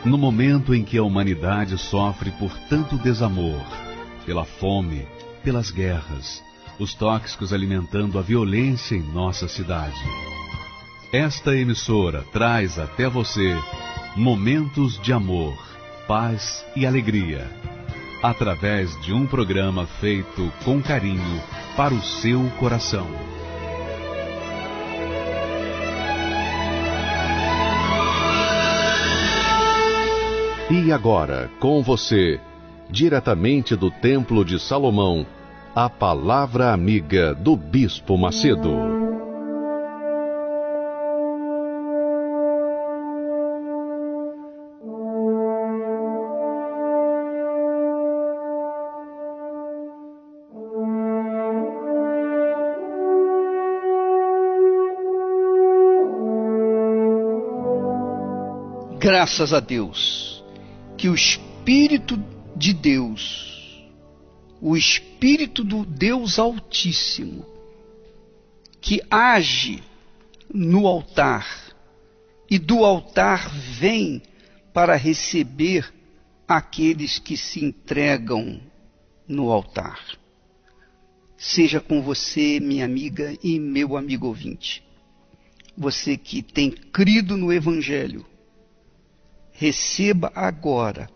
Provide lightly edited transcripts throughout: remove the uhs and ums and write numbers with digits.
No momento em que a humanidade sofre por tanto desamor, pela fome, pelas guerras, os tóxicos alimentando a violência em nossa cidade. Esta emissora traz até você momentos de amor, paz e alegria, através de um programa feito com carinho para o seu coração. E agora, com você, diretamente do Templo de Salomão, a Palavra Amiga do Bispo Macedo. Graças a Deus, que o Espírito de Deus, o Espírito do Deus Altíssimo, que age no altar, e do altar vem para receber aqueles que se entregam no altar. Seja com você, minha amiga e meu amigo ouvinte, você que tem crido no Evangelho, receba agora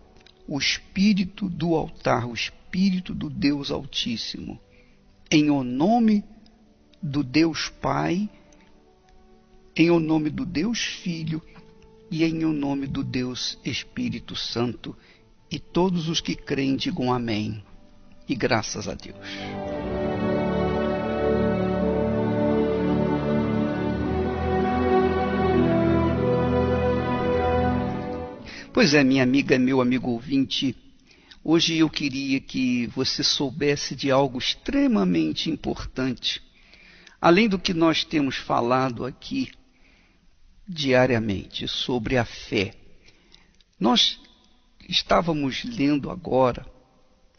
o Espírito do altar, o Espírito do Deus Altíssimo, em o nome do Deus Pai, em o nome do Deus Filho e em o nome do Deus Espírito Santo. E todos os que creem digam amém. E graças a Deus. Pois é, minha amiga, meu amigo ouvinte, hoje eu queria que você soubesse de algo extremamente importante, além do que nós temos falado aqui diariamente sobre a fé. Nós estávamos lendo agora,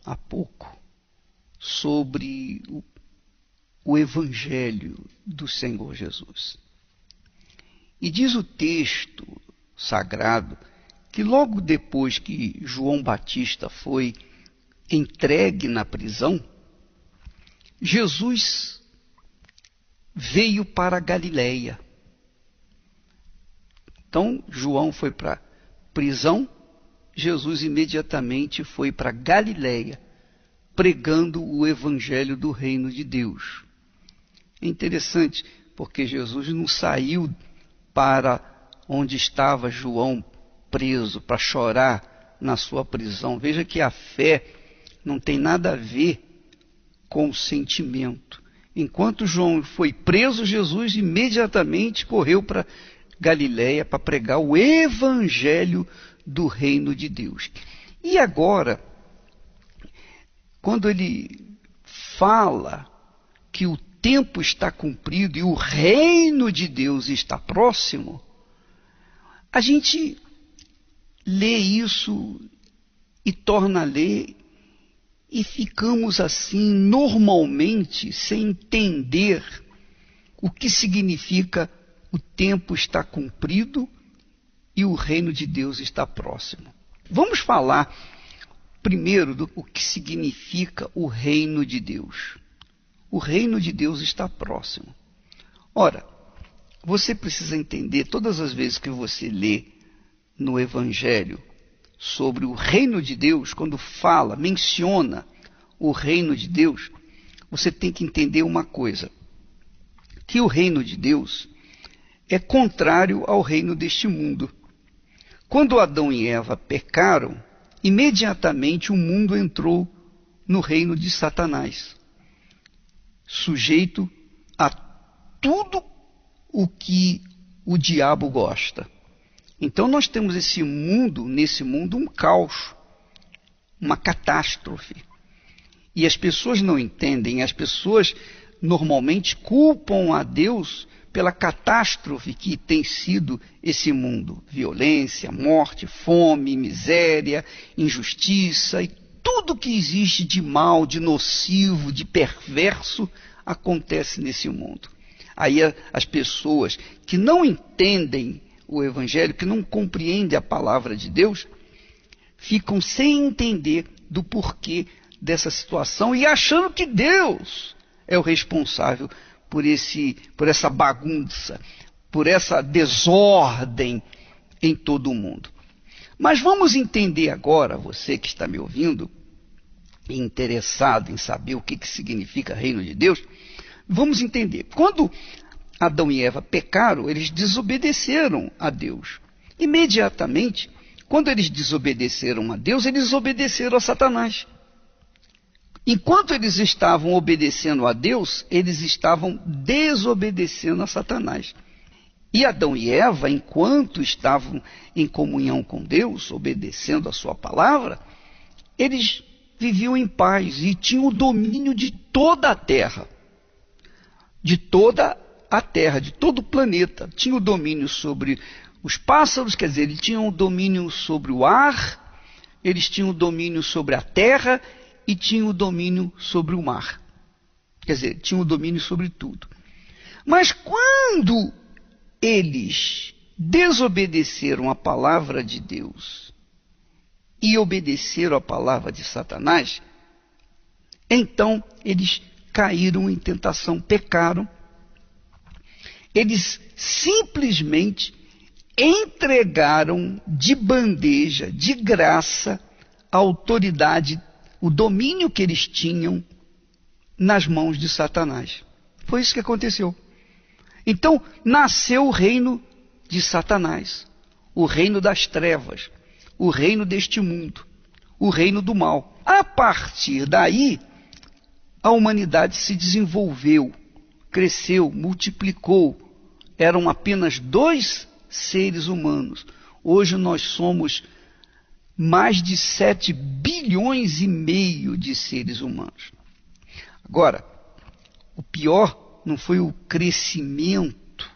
há pouco, sobre o Evangelho do Senhor Jesus. E diz o texto sagrado que logo depois que João Batista foi entregue na prisão, Jesus veio para a Galileia. Então, João foi para a prisão, Jesus imediatamente foi para a Galileia, pregando o Evangelho do Reino de Deus. É interessante, porque Jesus não saiu para onde estava João preso, para chorar na sua prisão. Veja que a fé não tem nada a ver com o sentimento. Enquanto João foi preso, Jesus imediatamente correu para Galileia para pregar o Evangelho do Reino de Deus. E agora, quando ele fala que o tempo está cumprido e o reino de Deus está próximo, a gente lê isso e torna a ler e ficamos assim normalmente sem entender o que significa o tempo está cumprido e o reino de Deus está próximo. Vamos falar primeiro do que significa o reino de Deus. O reino de Deus está próximo. Ora, você precisa entender, todas as vezes que você lê no Evangelho sobre o reino de Deus, quando fala, menciona o reino de Deus, você tem que entender uma coisa, que o reino de Deus é contrário ao reino deste mundo. Quando Adão e Eva pecaram, imediatamente o mundo entrou no reino de Satanás, sujeito a tudo o que o diabo gosta. Então nós temos nesse mundo um caos, uma catástrofe. E as pessoas não entendem, as pessoas normalmente culpam a Deus pela catástrofe que tem sido esse mundo. Violência, morte, fome, miséria, injustiça e tudo que existe de mal, de nocivo, de perverso acontece nesse mundo. Aí as pessoas que não entendem o Evangelho, que não compreendem a palavra de Deus, ficam sem entender do porquê dessa situação e achando que Deus é o responsável por essa bagunça, por essa desordem em todo o mundo. Mas vamos entender agora, você que está me ouvindo, interessado em saber o que significa reino de Deus, vamos entender. Quando Adão e Eva pecaram, eles desobedeceram a Deus. Imediatamente, quando eles desobedeceram a Deus, eles obedeceram a Satanás. Enquanto eles estavam obedecendo a Deus, eles estavam desobedecendo a Satanás. E Adão e Eva, enquanto estavam em comunhão com Deus, obedecendo a sua palavra, eles viviam em paz e tinham o domínio de toda a terra. De toda a terra, de todo o planeta. Tinham o domínio sobre os pássaros, quer dizer, eles tinham o domínio sobre o ar, eles tinham o domínio sobre a terra e tinham o domínio sobre o mar. Quer dizer, tinham o domínio sobre tudo. Mas quando eles desobedeceram a palavra de Deus e obedeceram a palavra de Satanás, então eles caíram em tentação, pecaram. Eles simplesmente entregaram de bandeja, de graça, a autoridade, o domínio que eles tinham nas mãos de Satanás. Foi isso que aconteceu. Então, nasceu o reino de Satanás, o reino das trevas, o reino deste mundo, o reino do mal. A partir daí, a humanidade se desenvolveu, cresceu, multiplicou. Eram apenas 2 seres humanos. Hoje nós somos mais de 7 bilhões e meio de seres humanos. Agora, o pior não foi o crescimento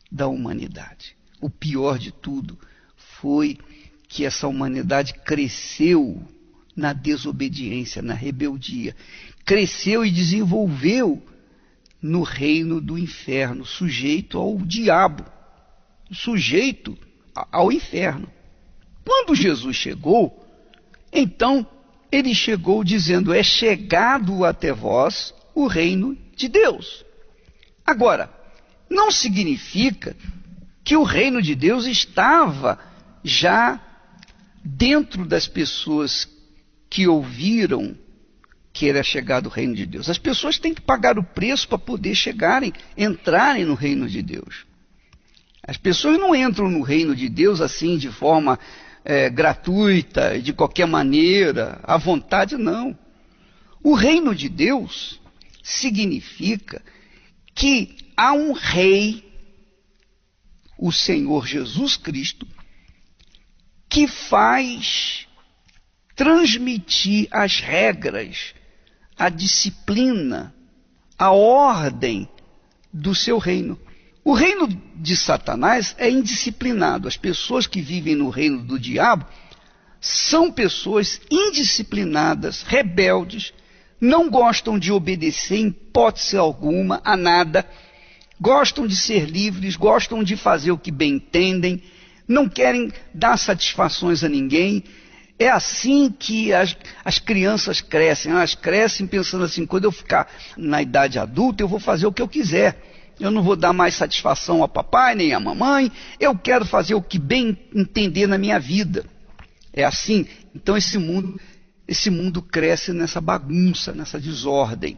da humanidade. O pior de tudo foi que essa humanidade cresceu na desobediência, na rebeldia. Cresceu e desenvolveu no reino do inferno, sujeito ao diabo, sujeito ao inferno. Quando Jesus chegou, então ele chegou dizendo: é chegado até vós o reino de Deus. Agora, não significa que o reino de Deus estava já dentro das pessoas que ouviram que era chegado o reino de Deus. As pessoas têm que pagar o preço para poder entrarem no reino de Deus. As pessoas não entram no reino de Deus assim de forma gratuita, de qualquer maneira, à vontade, não. O reino de Deus significa que há um rei, o Senhor Jesus Cristo, que faz transmitir as regras, a disciplina, a ordem do seu reino. O reino de Satanás é indisciplinado. As pessoas que vivem no reino do diabo são pessoas indisciplinadas, rebeldes, não gostam de obedecer em hipótese alguma a nada, gostam de ser livres, gostam de fazer o que bem entendem, não querem dar satisfações a ninguém. É assim que as crianças crescem. Elas crescem pensando assim: quando eu ficar na idade adulta, eu vou fazer o que eu quiser. Eu não vou dar mais satisfação ao papai nem à mamãe. Eu quero fazer o que bem entender na minha vida. É assim. Então esse mundo cresce nessa bagunça, nessa desordem.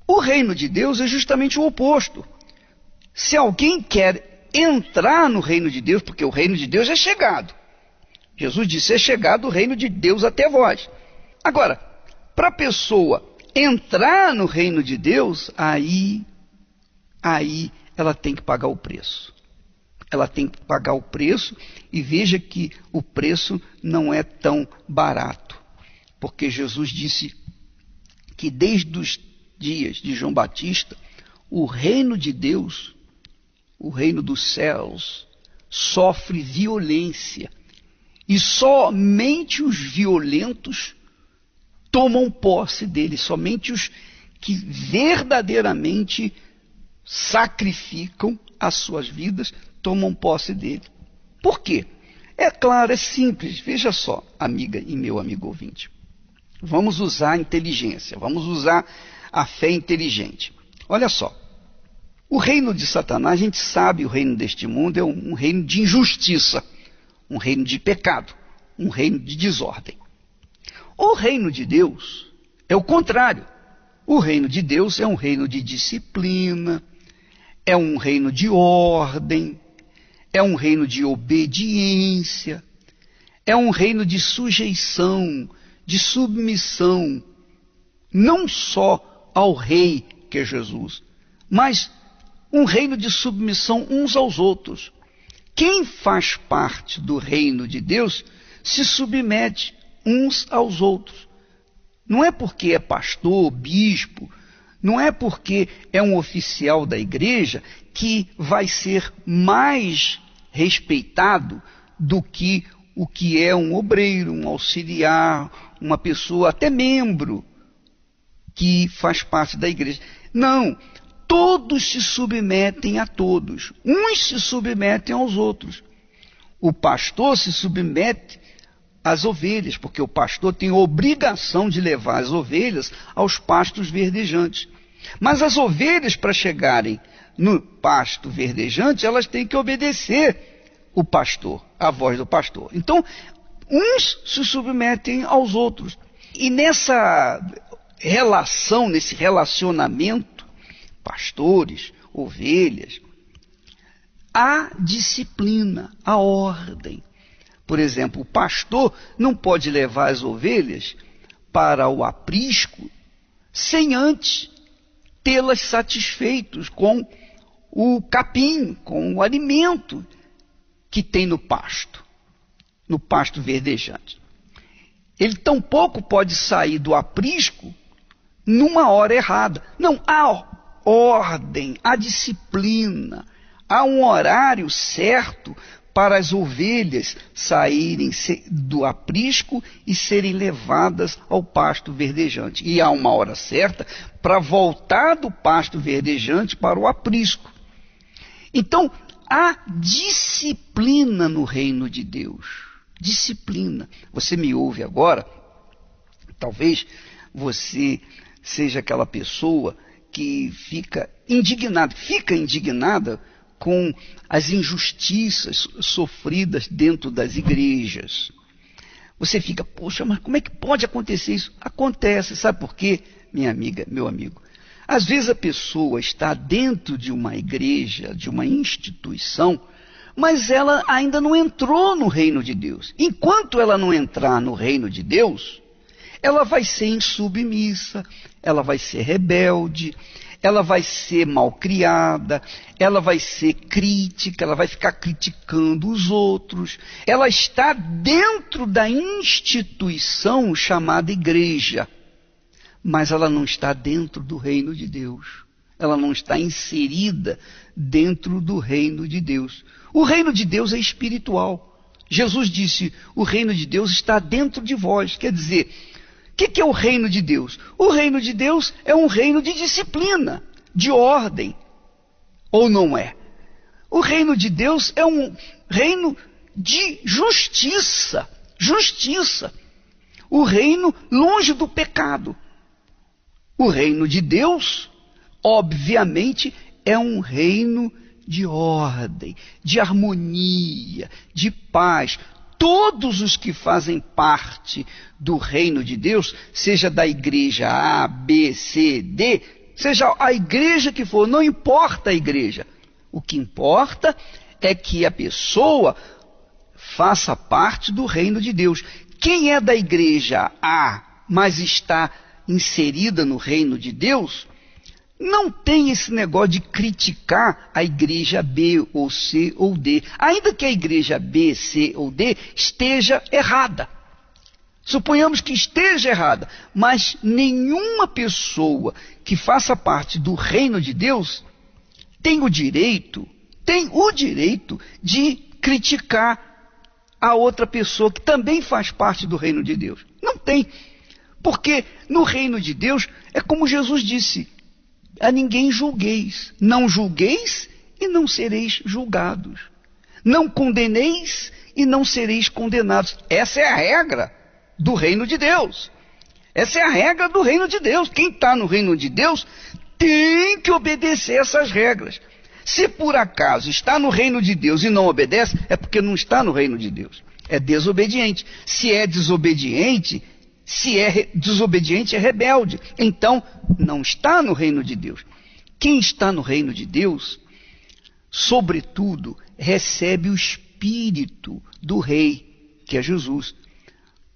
O reino de Deus é justamente o oposto. Se alguém quer entrar no reino de Deus, porque o reino de Deus é chegado. Jesus disse: é chegado o reino de Deus até vós. Agora, para a pessoa entrar no reino de Deus, aí ela tem que pagar o preço. Ela tem que pagar o preço, e veja que o preço não é tão barato. Porque Jesus disse que desde os dias de João Batista, o reino de Deus, o reino dos céus, sofre violência. E somente os violentos tomam posse dele, somente os que verdadeiramente sacrificam as suas vidas tomam posse dele. Por quê? É claro, é simples. Veja só, amiga e meu amigo ouvinte. Vamos usar a inteligência, vamos usar a fé inteligente. Olha só, o reino de Satanás, a gente sabe, o reino deste mundo é um reino de injustiça, um reino de pecado, um reino de desordem. O reino de Deus é o contrário. O reino de Deus é um reino de disciplina, é um reino de ordem, é um reino de obediência, é um reino de sujeição, de submissão, não só ao rei que é Jesus, mas um reino de submissão uns aos outros. Quem faz parte do reino de Deus se submete uns aos outros. Não é porque é pastor, bispo, não é porque é um oficial da igreja que vai ser mais respeitado do que o que é um obreiro, um auxiliar, uma pessoa, até membro, que faz parte da igreja. Não, todos se submetem a todos, uns se submetem aos outros. O pastor se submete às ovelhas, porque o pastor tem a obrigação de levar as ovelhas aos pastos verdejantes. Mas as ovelhas, para chegarem no pasto verdejante, elas têm que obedecer o pastor, a voz do pastor. Então, uns se submetem aos outros. E nessa relação, nesse relacionamento, pastores, ovelhas, há disciplina, há ordem. Por exemplo, o pastor não pode levar as ovelhas para o aprisco sem antes tê-las satisfeitos com o capim, com o alimento que tem no pasto verdejante. Ele tampouco pode sair do aprisco numa hora errada. Não, há ordem, há disciplina, há um horário certo para as ovelhas saírem do aprisco e serem levadas ao pasto verdejante. E há uma hora certa para voltar do pasto verdejante para o aprisco. Então, há disciplina no reino de Deus. Disciplina. Você me ouve agora? Talvez você seja aquela pessoa que fica indignada com as injustiças sofridas dentro das igrejas. Você fica, poxa, mas como é que pode acontecer isso? Acontece, sabe por quê, minha amiga, meu amigo? Às vezes a pessoa está dentro de uma igreja, de uma instituição, mas ela ainda não entrou no reino de Deus. Enquanto ela não entrar no reino de Deus, ela vai ser insubmissa, ela vai ser rebelde, ela vai ser malcriada, ela vai ser crítica, ela vai ficar criticando os outros. Ela está dentro da instituição chamada igreja, mas ela não está dentro do reino de Deus. Ela não está inserida dentro do reino de Deus. O reino de Deus é espiritual. Jesus disse, o reino de Deus está dentro de vós. Quer dizer, o que é o reino de Deus? O reino de Deus é um reino de disciplina, de ordem, ou não é? O reino de Deus é um reino de justiça, o reino longe do pecado. O reino de Deus, obviamente, é um reino de ordem, de harmonia, de paz. Todos os que fazem parte do reino de Deus, seja da igreja A, B, C, D, seja a igreja que for, não importa a igreja. O que importa é que a pessoa faça parte do reino de Deus. Quem é da igreja A, mas está inserida no reino de Deus, não tem esse negócio de criticar a igreja B ou C ou D, ainda que a igreja B, C ou D esteja errada. Suponhamos que esteja errada, mas nenhuma pessoa que faça parte do reino de Deus tem o direito de criticar a outra pessoa que também faz parte do reino de Deus. Não tem. Porque no reino de Deus é como Jesus disse, a ninguém julgueis, não julgueis e não sereis julgados. Não condeneis e não sereis condenados. Essa é a regra do reino de Deus. Essa é a regra do reino de Deus. Quem está no reino de Deus tem que obedecer essas regras. Se por acaso está no reino de Deus e não obedece, é porque não está no reino de Deus. É desobediente. Se é desobediente é rebelde. Então, não está no reino de Deus. Quem está no reino de Deus, sobretudo, recebe o Espírito do Rei, que é Jesus.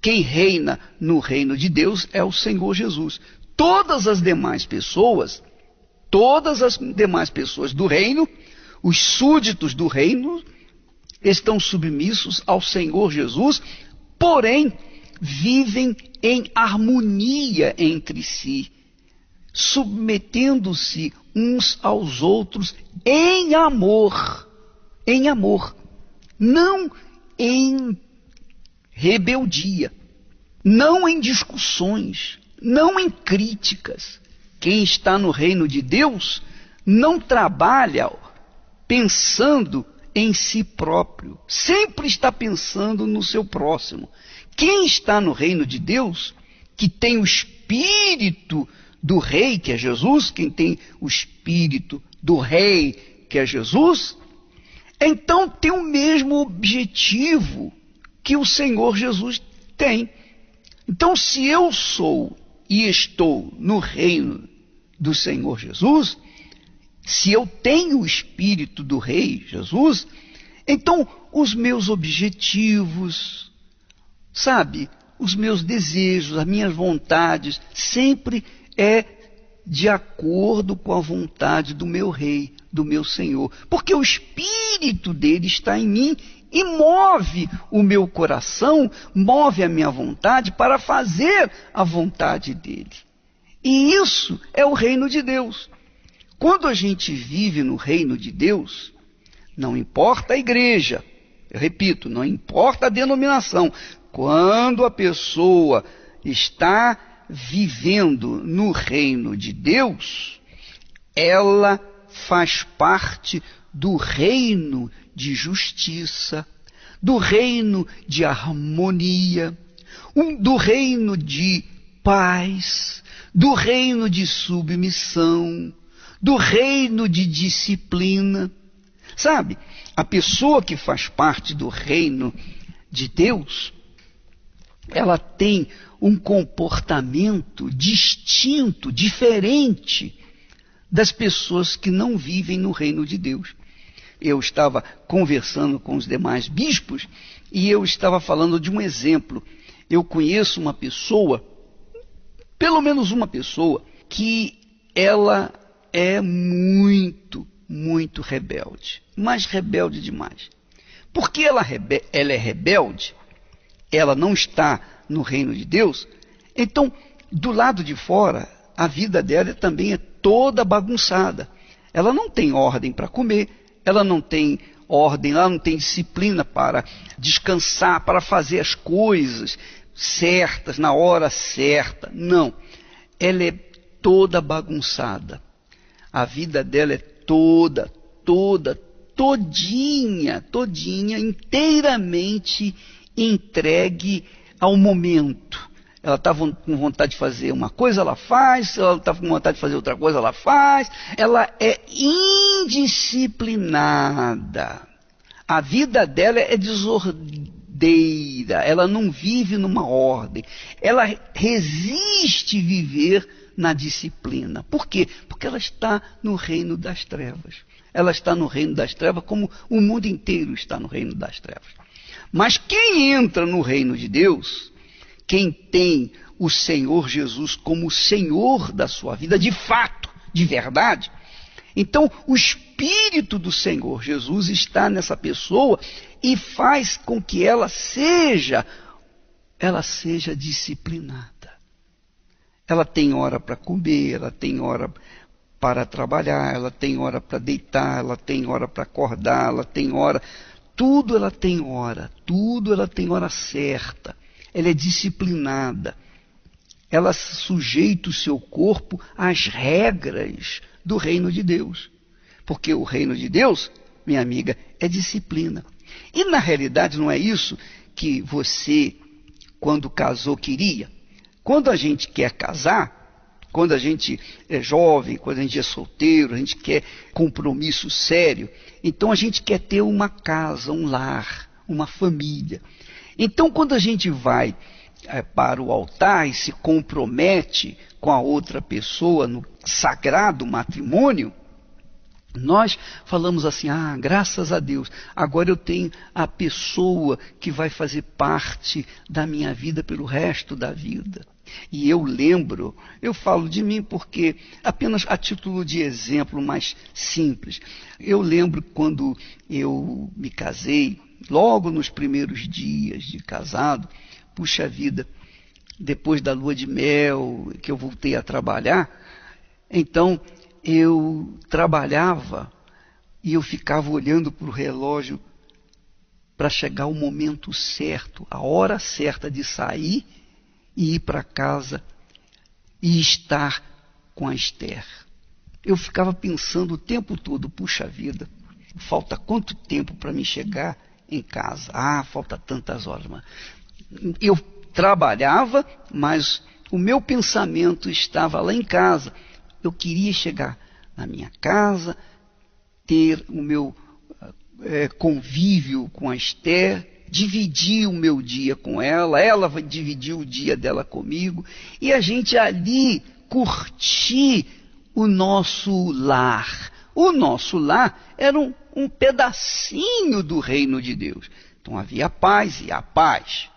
Quem reina no reino de Deus é o Senhor Jesus. Todas as demais pessoas do reino, os súditos do reino, estão submissos ao Senhor Jesus, porém, vivem em harmonia entre si, submetendo-se uns aos outros em amor, não em rebeldia, não em discussões, não em críticas. Quem está no reino de Deus não trabalha pensando em si próprio, sempre está pensando no seu próximo. Quem está no reino de Deus, que tem o Espírito do Rei, que é Jesus, quem tem o Espírito do Rei, que é Jesus, então tem o mesmo objetivo que o Senhor Jesus tem. Então, se eu sou e estou no reino do Senhor Jesus, se eu tenho o Espírito do Rei Jesus, então os meus objetivos, os meus desejos, as minhas vontades, sempre é de acordo com a vontade do meu Rei, do meu Senhor. Porque o Espírito dele está em mim e move o meu coração, move a minha vontade para fazer a vontade dele. E isso é o reino de Deus. Quando a gente vive no reino de Deus, não importa a igreja, eu repito, não importa a denominação, quando a pessoa está vivendo no reino de Deus, ela faz parte do reino de justiça, do reino de harmonia, do reino de paz, do reino de submissão, do reino de disciplina. A pessoa que faz parte do reino de Deus, ela tem um comportamento distinto, diferente das pessoas que não vivem no reino de Deus. Eu estava conversando com os demais bispos e eu estava falando de um exemplo. Eu conheço uma pessoa, pelo menos uma pessoa, que ela é muito rebelde, mas rebelde demais. Porque ela é rebelde, ela não está no reino de Deus, então, do lado de fora, a vida dela também é toda bagunçada. Ela não tem ordem para comer, ela não tem ordem, ela não tem disciplina para descansar, para fazer as coisas certas, na hora certa. Não, ela é toda bagunçada. A vida dela é todinha, inteiramente entregue ao momento. Ela está com vontade de fazer uma coisa, ela faz. Ela está com vontade de fazer outra coisa, ela faz. Ela é indisciplinada. A vida dela é desordeira. Ela não vive numa ordem. Ela resiste viver na disciplina. Por quê? Porque ela está no reino das trevas. Ela está no reino das trevas como o mundo inteiro está no reino das trevas. Mas quem entra no reino de Deus, quem tem o Senhor Jesus como o Senhor da sua vida, de fato, de verdade, então o Espírito do Senhor Jesus está nessa pessoa e faz com que ela seja disciplinada. Ela tem hora para comer, ela tem hora para trabalhar, ela tem hora para deitar, ela tem hora para acordar, ela tem hora... Tudo ela tem hora certa. Ela é disciplinada. Ela sujeita o seu corpo às regras do reino de Deus. Porque o reino de Deus, minha amiga, é disciplina. E na realidade não é isso que você, quando casou, queria. Quando a gente quer casar, quando a gente é jovem, quando a gente é solteiro, a gente quer compromisso sério, então a gente quer ter uma casa, um lar, uma família. Então quando a gente vai para o altar e se compromete com a outra pessoa no sagrado matrimônio, nós falamos assim, graças a Deus, agora eu tenho a pessoa que vai fazer parte da minha vida pelo resto da vida. E eu lembro, eu falo de mim porque, apenas a título de exemplo mais simples, eu lembro quando eu me casei, logo nos primeiros dias de casado, puxa vida, depois da lua de mel, que eu voltei a trabalhar, então eu trabalhava e eu ficava olhando para o relógio para chegar o momento certo, a hora certa de sair e ir para casa e estar com a Esther. Eu ficava pensando o tempo todo, puxa vida, falta quanto tempo para me chegar em casa? Falta tantas horas. Eu trabalhava, mas o meu pensamento estava lá em casa. Eu queria chegar na minha casa, ter o meu convívio com a Esther, dividir o meu dia com ela vai dividir o dia dela comigo, e a gente ali curtir o nosso lar. O nosso lar era um pedacinho do reino de Deus. Então havia paz e há paz.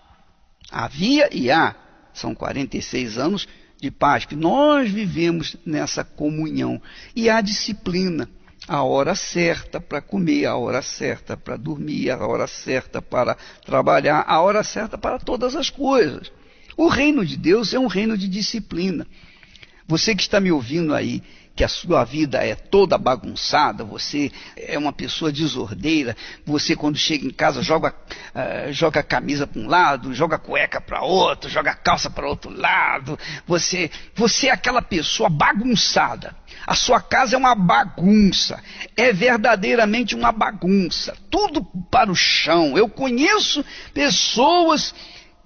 Havia e há. São 46 anos de paz que nós vivemos nessa comunhão. E há disciplina. A hora certa para comer, a hora certa para dormir, a hora certa para trabalhar, a hora certa para todas as coisas. O reino de Deus é um reino de disciplina. Você que está me ouvindo aí, que a sua vida é toda bagunçada, você é uma pessoa desordeira, você quando chega em casa joga a camisa para um lado, joga a cueca para outro, joga a calça para outro lado, você é aquela pessoa bagunçada. A sua casa é uma bagunça, é verdadeiramente uma bagunça, tudo para o chão. Eu conheço pessoas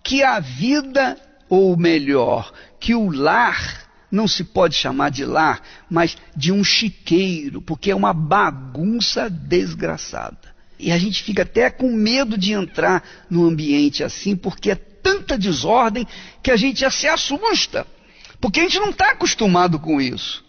que a vida, ou melhor, que o lar, não se pode chamar de lar, mas de um chiqueiro, porque é uma bagunça desgraçada. E a gente fica até com medo de entrar num ambiente assim, porque é tanta desordem que a gente já se assusta, porque a gente não está acostumado com isso.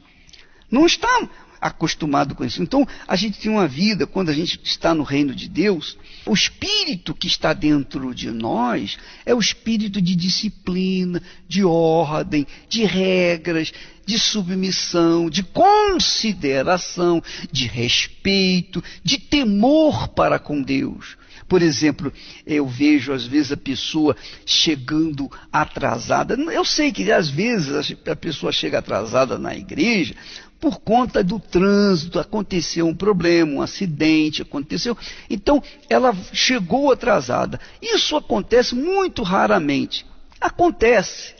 Não está acostumado com isso. Então, a gente tem uma vida, quando a gente está no reino de Deus, o espírito que está dentro de nós é o espírito de disciplina, de ordem, de regras, de submissão, de consideração, de respeito, de temor para com Deus. Por exemplo, eu vejo às vezes a pessoa chegando atrasada. Eu sei que às vezes a pessoa chega atrasada na igreja por conta do trânsito, aconteceu um problema, um acidente, aconteceu. Então, ela chegou atrasada. Isso acontece muito raramente. Acontece.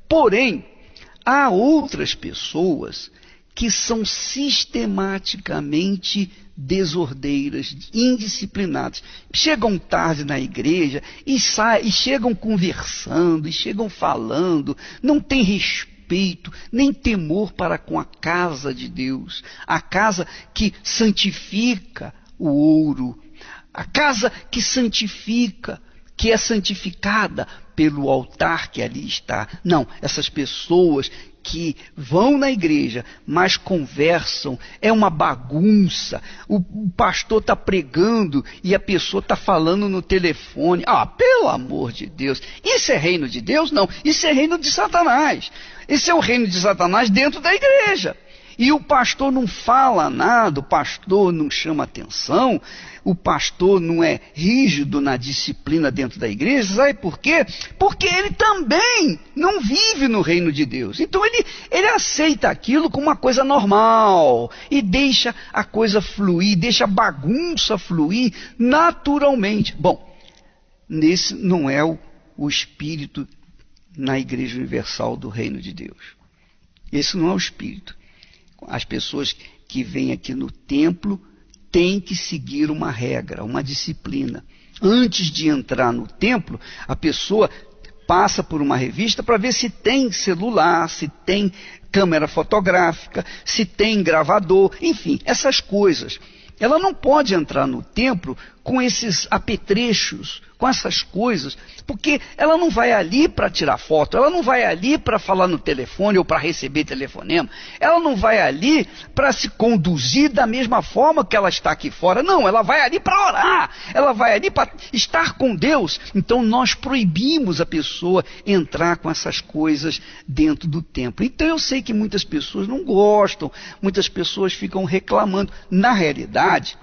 Porém, há outras pessoas que são sistematicamente desordeiras, indisciplinadas. Chegam tarde na igreja e chegam conversando, e chegam falando, não tem respeito, nem temor para com a casa de Deus, a casa que santifica o ouro, a casa que santifica, que é santificada pelo altar que ali está. Não, essas pessoas que vão na igreja, mas conversam, é uma bagunça. O pastor está pregando e a pessoa está falando no telefone. Pelo amor de Deus, isso é reino de Deus? Não, isso é reino de Satanás. Esse é o reino de Satanás dentro da igreja. E o pastor não fala nada, o pastor não chama atenção, o pastor não é rígido na disciplina dentro da igreja. Sabe por quê? Porque ele também não vive no reino de Deus. Então ele aceita aquilo como uma coisa normal e deixa a coisa fluir, deixa a bagunça fluir naturalmente. Bom, nesse não é o espírito na Igreja Universal do Reino de Deus. Esse não é o espírito. As pessoas que vêm aqui no templo tem que seguir uma regra, uma disciplina. Antes de entrar no templo, a pessoa passa por uma revista para ver se tem celular, se tem câmera fotográfica, se tem gravador, enfim, essas coisas. Ela não pode entrar no templo com esses apetrechos, com essas coisas, porque ela não vai ali para tirar foto, ela não vai ali para falar no telefone ou para receber telefonema, ela não vai ali para se conduzir da mesma forma que ela está aqui fora, não, ela vai ali para orar, ela vai ali para estar com Deus. Então nós proibimos a pessoa entrar com essas coisas dentro do templo. Então eu sei que muitas pessoas não gostam, muitas pessoas ficam reclamando. Na realidade,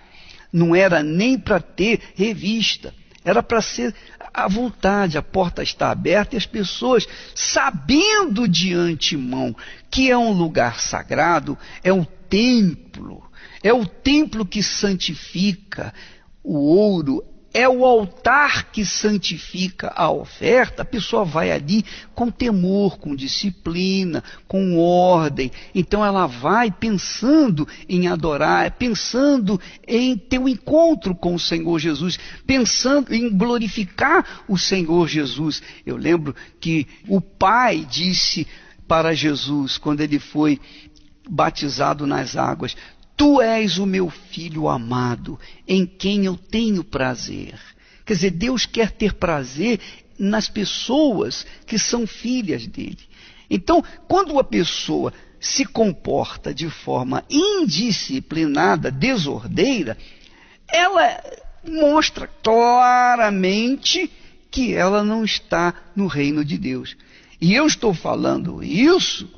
não era nem para ter revista, era para ser à vontade, a porta está aberta e as pessoas, sabendo de antemão que é um lugar sagrado, é o templo que santifica o ouro, é o altar que santifica a oferta, a pessoa vai ali com temor, com disciplina, com ordem. Então ela vai pensando em adorar, pensando em ter um encontro com o Senhor Jesus, pensando em glorificar o Senhor Jesus. Eu lembro que o Pai disse para Jesus, quando ele foi batizado nas águas: Tu és o meu filho amado, em quem eu tenho prazer. Quer dizer, Deus quer ter prazer nas pessoas que são filhas dele. Então, quando a pessoa se comporta de forma indisciplinada, desordeira, ela mostra claramente que ela não está no reino de Deus. E eu estou falando isso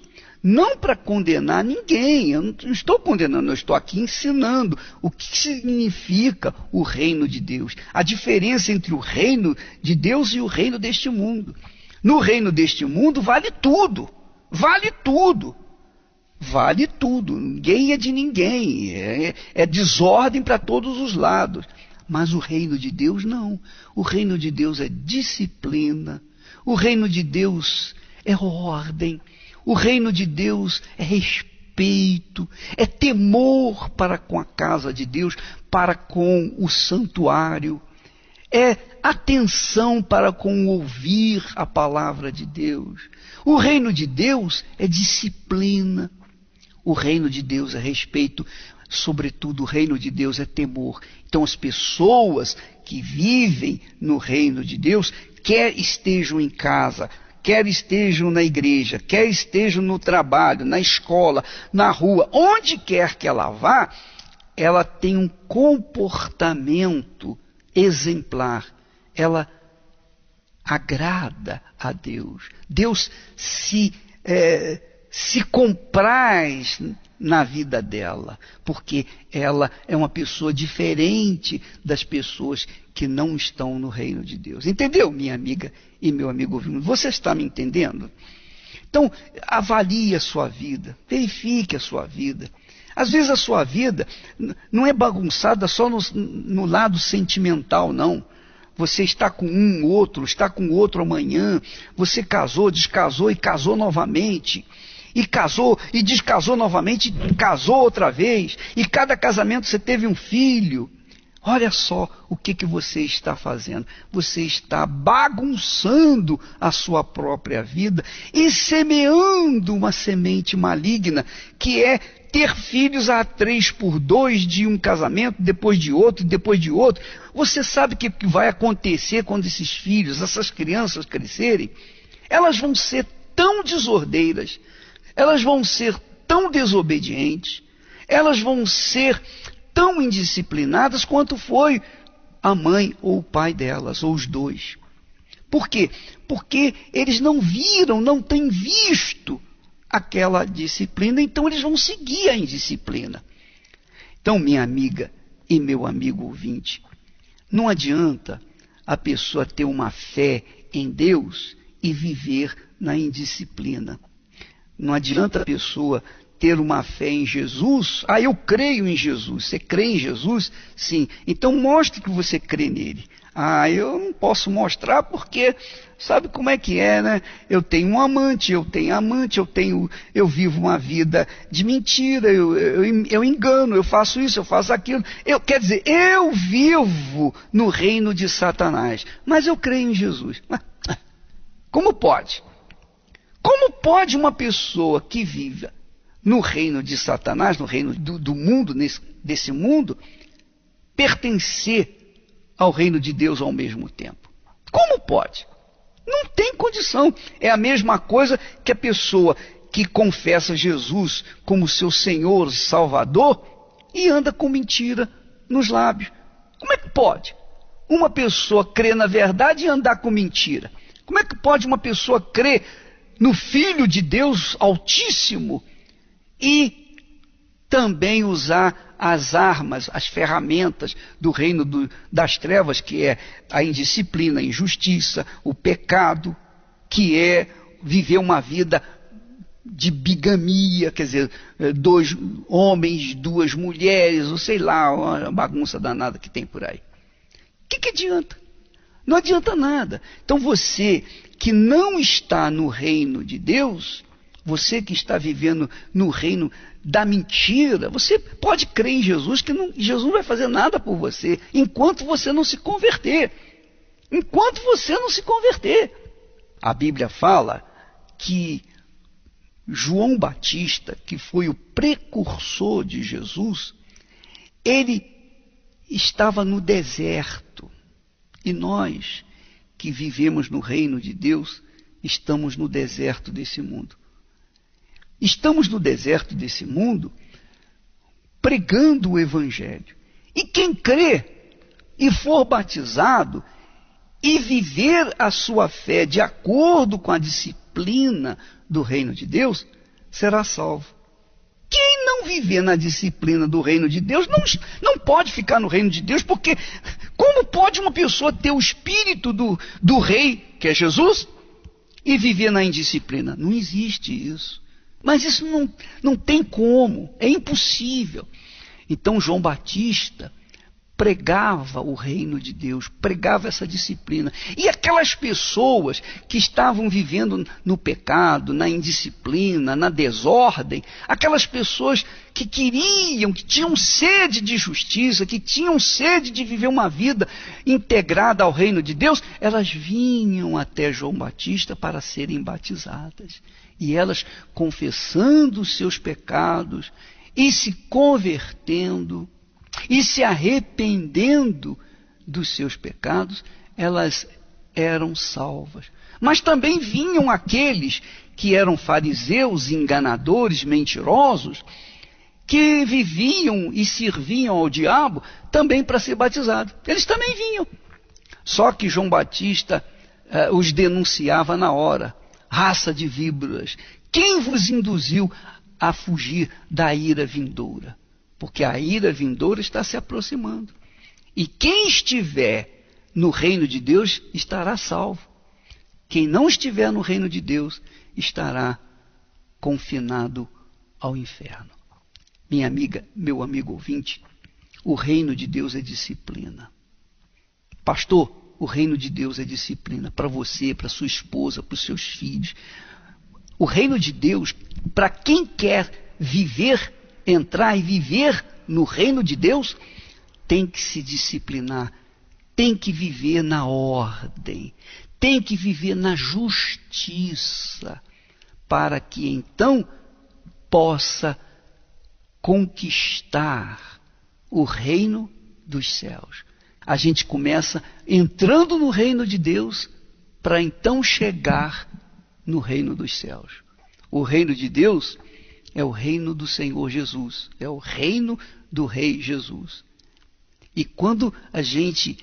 não para condenar ninguém, eu não estou condenando, eu estou aqui ensinando o que significa o reino de Deus, a diferença entre o reino de Deus e o reino deste mundo. No reino deste mundo vale tudo, ninguém é de ninguém, é desordem para todos os lados. Mas o reino de Deus não, o reino de Deus é disciplina, o reino de Deus é ordem, o reino de Deus é respeito, é temor para com a casa de Deus, para com o santuário, é atenção para com ouvir a palavra de Deus. O reino de Deus é disciplina, o reino de Deus é respeito, sobretudo o reino de Deus é temor. Então as pessoas que vivem no reino de Deus, quer estejam em casa, quer estejam na igreja, quer estejam no trabalho, na escola, na rua, onde quer que ela vá, ela tem um comportamento exemplar. Ela agrada a Deus. Deus se compraz na vida dela, porque ela é uma pessoa diferente das pessoas que não estão no reino de Deus. Entendeu, minha amiga e meu amigo ouvinte? Você está me entendendo? Então, avalie a sua vida, verifique a sua vida. Às vezes a sua vida não é bagunçada só no lado sentimental, não. Você está com um, outro, está com outro amanhã. Você casou, descasou e casou novamente. E casou e descasou novamente, e casou outra vez. E cada casamento você teve um filho. Olha só o que você está fazendo. Você está bagunçando a sua própria vida e semeando uma semente maligna, que é ter filhos a 3x2 de um casamento, depois de outro, depois de outro. Você sabe o que vai acontecer quando esses filhos, essas crianças crescerem? Elas vão ser tão desordeiras, elas vão ser tão desobedientes, elas vão ser tão indisciplinadas quanto foi a mãe ou o pai delas, ou os dois. Por quê? Porque eles não viram, não têm visto aquela disciplina, então eles vão seguir a indisciplina. Então, minha amiga e meu amigo ouvinte, não adianta a pessoa ter uma fé em Deus e viver na indisciplina. Não adianta a pessoa ter uma fé em Jesus. Ah, eu creio em Jesus. Você crê em Jesus? Sim. Então mostre que você crê nele. Ah, eu não posso mostrar porque sabe como é que é, né? Eu tenho um amante, eu vivo uma vida de mentira, eu engano, eu faço isso, eu faço aquilo. Quer dizer, eu vivo no reino de Satanás, mas eu creio em Jesus. Como pode? Como pode uma pessoa que vive no reino de Satanás, no reino do mundo, desse mundo, pertencer ao reino de Deus ao mesmo tempo? Como pode? Não tem condição. É a mesma coisa que a pessoa que confessa Jesus como seu Senhor e Salvador e anda com mentira nos lábios. Como é que pode uma pessoa crer na verdade e andar com mentira? Como é que pode uma pessoa crer no Filho de Deus Altíssimo e também usar as armas, as ferramentas do reino das trevas, que é a indisciplina, a injustiça, o pecado, que é viver uma vida de bigamia, quer dizer, 2 homens, 2 mulheres, ou sei lá, uma bagunça danada que tem por aí. O que adianta? Não adianta nada. Então você que não está no reino de Deus, você que está vivendo no reino da mentira, você pode crer em Jesus, que Jesus não vai fazer nada por você, enquanto você não se converter. Enquanto você não se converter. A Bíblia fala que João Batista, que foi o precursor de Jesus, ele estava no deserto. E nós, que vivemos no reino de Deus, estamos no deserto desse mundo. Estamos no deserto desse mundo pregando o Evangelho. E quem crê e for batizado e viver a sua fé de acordo com a disciplina do reino de Deus, será salvo. Quem não viver na disciplina do reino de Deus não pode ficar no reino de Deus, porque como pode uma pessoa ter o espírito do rei, que é Jesus, e viver na indisciplina? Não existe isso. Mas isso não tem como, é impossível. Então João Batista pregava o reino de Deus, pregava essa disciplina. E aquelas pessoas que estavam vivendo no pecado, na indisciplina, na desordem, aquelas pessoas que tinham sede de justiça, que tinham sede de viver uma vida integrada ao reino de Deus, elas vinham até João Batista para serem batizadas. E elas, confessando os seus pecados e se convertendo e se arrependendo dos seus pecados, elas eram salvas. Mas também vinham aqueles que eram fariseus, enganadores, mentirosos, que viviam e serviam ao diabo também para ser batizados. Eles também vinham. Só que João Batista os denunciava na hora. Raça de víboras, quem vos induziu a fugir da ira vindoura? Porque a ira vindoura está se aproximando. E quem estiver no reino de Deus estará salvo. Quem não estiver no reino de Deus estará confinado ao inferno. Minha amiga, meu amigo ouvinte, o reino de Deus é disciplina. Pastor, o reino de Deus é disciplina para você, para sua esposa, para os seus filhos. O reino de Deus, para quem quer entrar e viver no reino de Deus, tem que se disciplinar, tem que viver na ordem, tem que viver na justiça, para que então possa conquistar o reino dos céus. A gente começa entrando no reino de Deus para então chegar no reino dos céus. O reino de Deus é o reino do Senhor Jesus, é o reino do Rei Jesus. E quando a gente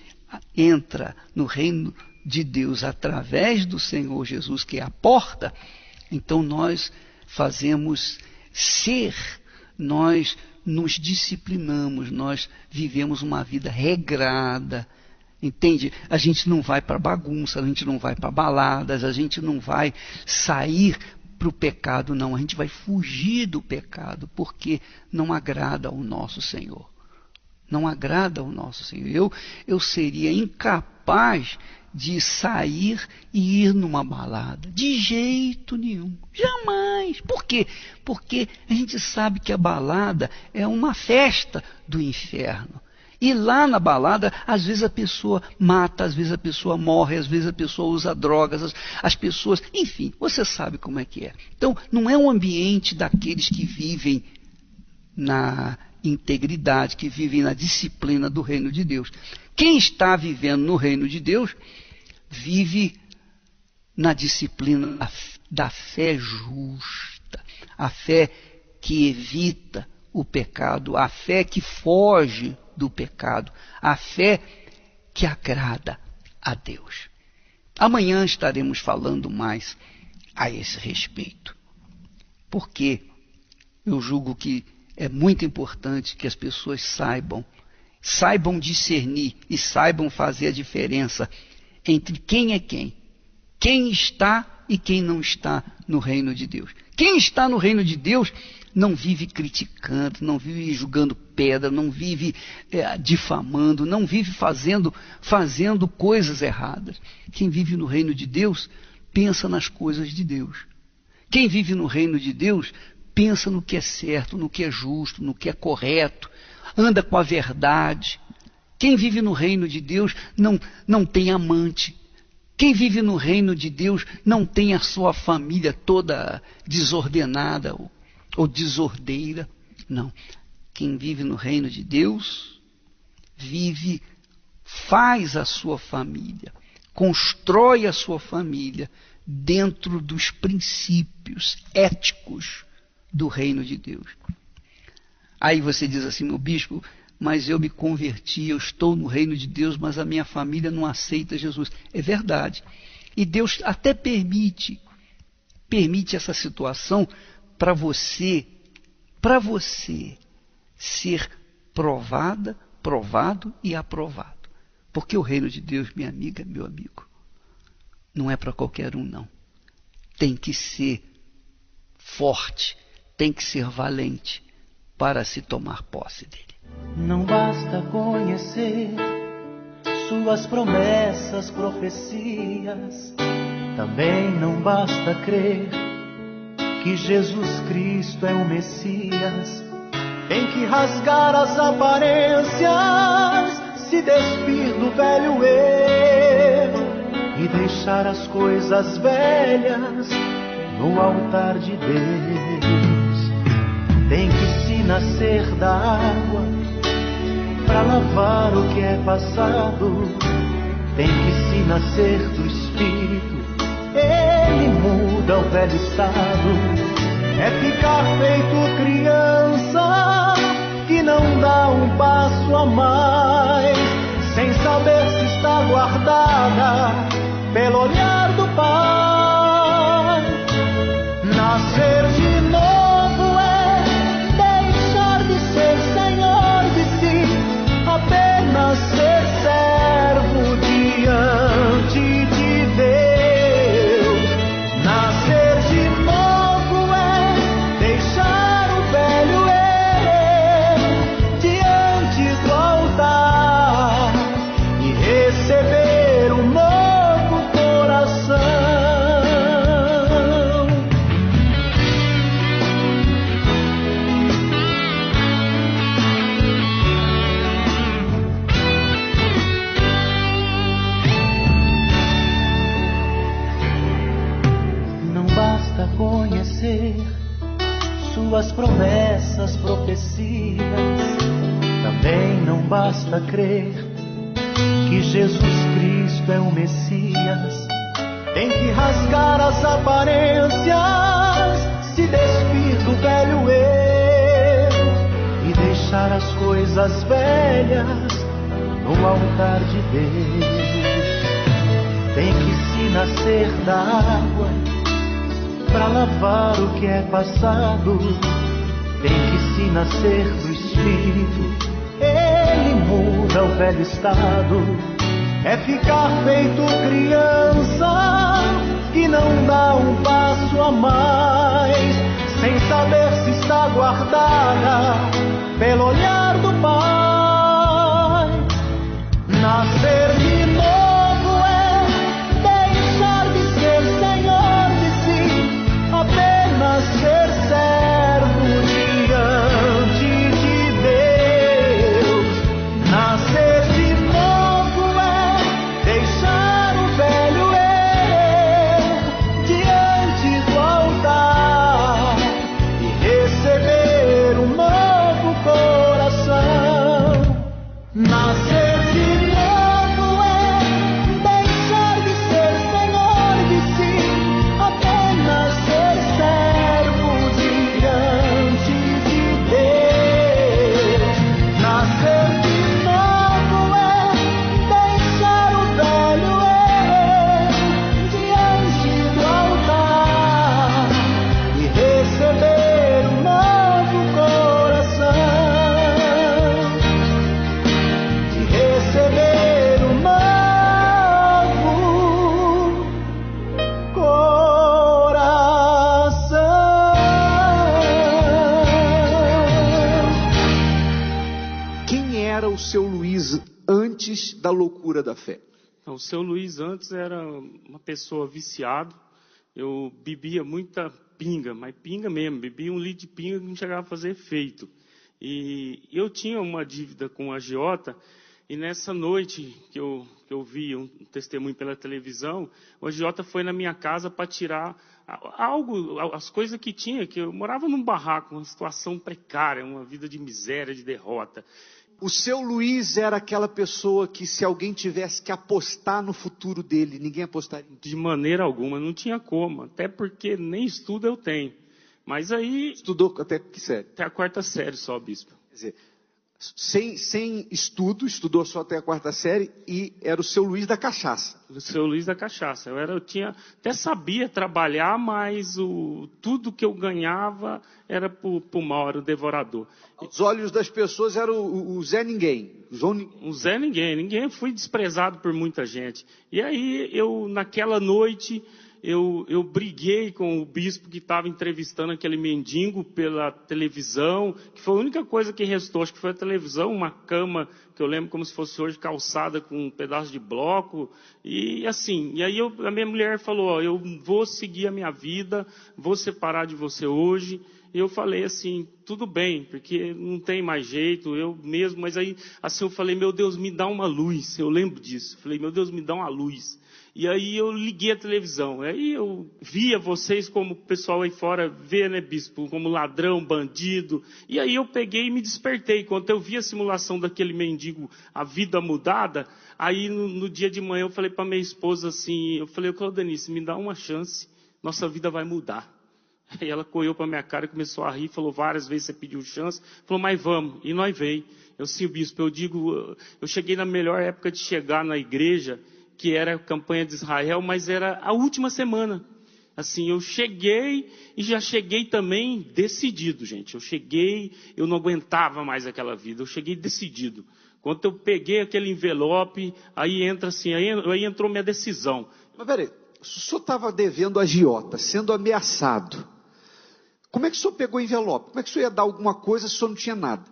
entra no reino de Deus através do Senhor Jesus, que é a porta, então nós nós nos disciplinamos, nós vivemos uma vida regrada, entende? A gente não vai para bagunça, a gente não vai para baladas, a gente não vai sair para o pecado, não. A gente vai fugir do pecado, porque não agrada ao nosso Senhor. Não agrada ao nosso Senhor. Eu seria incapaz de sair e ir numa balada. De jeito nenhum. Jamais. Por quê? Porque a gente sabe que a balada é uma festa do inferno. E lá na balada, às vezes a pessoa mata, às vezes a pessoa morre, às vezes a pessoa usa drogas, as pessoas... Enfim, você sabe como é que é. Então, não é um ambiente daqueles que vivem na integridade, que vivem na disciplina do reino de Deus. Quem está vivendo no reino de Deus, vive na disciplina da fé justa, a fé que evita o pecado, a fé que foge do pecado, a fé que agrada a Deus. Amanhã estaremos falando mais a esse respeito, porque eu julgo que é muito importante que as pessoas saibam discernir e saibam fazer a diferença entre quem é quem está e quem não está no reino de Deus. Quem está no reino de Deus não vive criticando, não vive jogando pedra, não vive difamando, não vive fazendo coisas erradas. Quem vive no reino de Deus pensa nas coisas de Deus. Quem vive no reino de Deus pensa no que é certo, no que é justo, no que é correto, anda com a verdade. Quem vive no reino de Deus não tem amante. Quem vive no reino de Deus não tem a sua família toda desordenada ou desordeira. Não. Quem vive no reino de Deus, faz a sua família, constrói a sua família dentro dos princípios éticos do reino de Deus. Aí você diz assim, meu bispo, mas eu me converti, eu estou no reino de Deus, mas a minha família não aceita Jesus. É verdade. E Deus até permite essa situação para você ser provado e aprovado. Porque o reino de Deus, minha amiga, meu amigo, não é para qualquer um, não. Tem que ser forte, tem que ser valente para se tomar posse dele. Não basta conhecer suas promessas, profecias. Também não basta crer que Jesus Cristo é o Messias. Tem que rasgar as aparências, se despir do velho eu e deixar as coisas velhas no altar de Deus. Tem que se nascer da água para lavar o que é passado. Tem que se nascer do Espírito, ele muda o velho estado. É ficar feito criança que não dá um passo a mais, sem saber se está guardada pelo olhar do Pai. Nascer de novo é deixar de ser senhor de si, apenas ser servo diante de Deus. Nascer de novo é deixar o velho eu diante do altar e receber um novo coração. Não basta conhecer suas promessas, profecias. Também não basta crer que Jesus Cristo é o Messias. Tem que rasgar as aparências, se despir do velho eu e deixar as coisas velhas no altar de Deus. Tem que se nascer da água para lavar o que é passado. Tem que se nascer do Espírito, ele muda o velho estado. É ficar feito criança e não dá um passo a mais, sem saber se está guardada pelo olhar do Pai. Nascer de novo é deixar de ser senhor de si, apenas ser servo diante de Deus. Nascer de novo é deixar o velho eu diante do altar e receber um novo coração. Nascer de novo é deixar de ser senhor de si, apenas ser servo diante de Deus. Nascer de novo é deixar o velho eu diante do altar e receber um novo coração. E receber um novo coração. Quem era o seu Luiz antes da loucura da fé? O seu Luiz antes era uma pessoa viciado. Eu bebia muita pinga, mas pinga mesmo. Bebia 1 litro de pinga que não chegava a fazer efeito. E eu tinha uma dívida com a agiota. E nessa noite que eu vi um testemunho pela televisão, o agiota foi na minha casa para tirar as coisas que tinha, que eu morava num barraco, uma situação precária, uma vida de miséria, de derrota. O seu Luiz era aquela pessoa que, se alguém tivesse que apostar no futuro dele, ninguém apostaria. De maneira alguma, não tinha como, até porque nem estudo eu tenho. Mas aí, Estudou até que série? até a 4ª série só, bispo. Quer dizer, sem estudo, estudou só até a 4ª série e era o seu Luiz da cachaça. O seu Luiz da cachaça. Até sabia trabalhar, mas tudo que eu ganhava era pro mal, era o devorador. Aos olhos das pessoas era o Zé Ninguém. Um Zé Ninguém. Fui desprezado por muita gente. E aí, naquela noite, eu briguei com o bispo que estava entrevistando aquele mendigo pela televisão, que foi a única coisa que restou, acho que foi a televisão, uma cama, que eu lembro como se fosse hoje, calçada com um pedaço de bloco, e assim, e aí a minha mulher falou, ó, eu vou seguir a minha vida, vou separar de você hoje. E eu falei assim, tudo bem, porque não tem mais jeito, eu mesmo, mas aí assim eu falei, meu Deus, me dá uma luz, eu lembro disso, falei, meu Deus, me dá uma luz. E aí eu liguei a televisão, aí eu via vocês como o pessoal aí fora vê, né, bispo, como ladrão, bandido, e aí eu peguei e me despertei. Quando eu vi a simulação daquele mendigo, a vida mudada, aí no dia de manhã eu falei para minha esposa assim, eu falei, Claudenice, me dá uma chance, nossa vida vai mudar. Aí ela correu para minha cara e começou a rir, falou várias vezes, você pediu chance, falou, mas vamos, e nós veio. Eu sim, bispo, eu cheguei na melhor época de chegar na igreja, que era a campanha de Israel, mas era a última semana. Assim, eu cheguei e já cheguei também decidido, gente. Eu não aguentava mais aquela vida, eu cheguei decidido. Quando eu peguei aquele envelope, aí entra assim, aí entrou minha decisão. Mas peraí, o senhor estava devendo a agiota, sendo ameaçado. Como é que o senhor pegou o envelope? Como é que o senhor ia dar alguma coisa se o senhor não tinha nada?